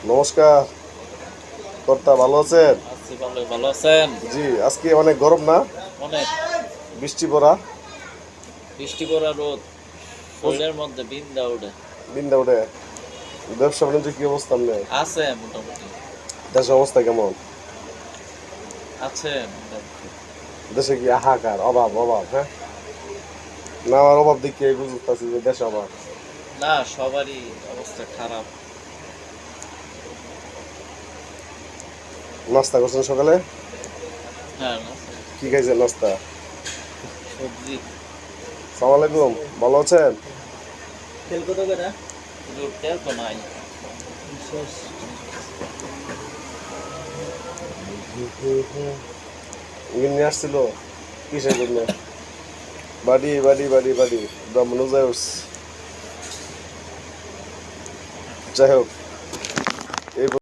নমস্কার কর্তা, ভালো আছেন? আছি ভালো, ভালো আছেন? জি, আজকে অনেক গরম না? অনেক বৃষ্টি পড়া, বৃষ্টি পড়া রোদ, প্রচ- শরীরের মধ্যে বিন্দা উঠে। দিনটা উঠে। ব্যবসা বাণিজ্য কি অবস্থা নেই? আছে মোটামুটি, দেশের অবস্থা কেমন? আছে মোটামুটি। দেশে কি হাহাকার, অভাব অভাব? হ্যাঁ, না আমার অভাব দেখে বুঝতেছি যে দেশে অভাব। না, সবারই অবস্থা খারাপ। নাস্তা করছেন সকালে? হ্যাঁ, কি খাইছেন নাস্তা? সবজি। সালাম আলাইকুম, ভালো আছেন? তেল কত করে? তেল তো নাই। নিয়ে আসছিল কিসের জন্য? বাড়ি বাড়ি বাড়ি বাড়ি ব্রাহ্মণ যাই হোক।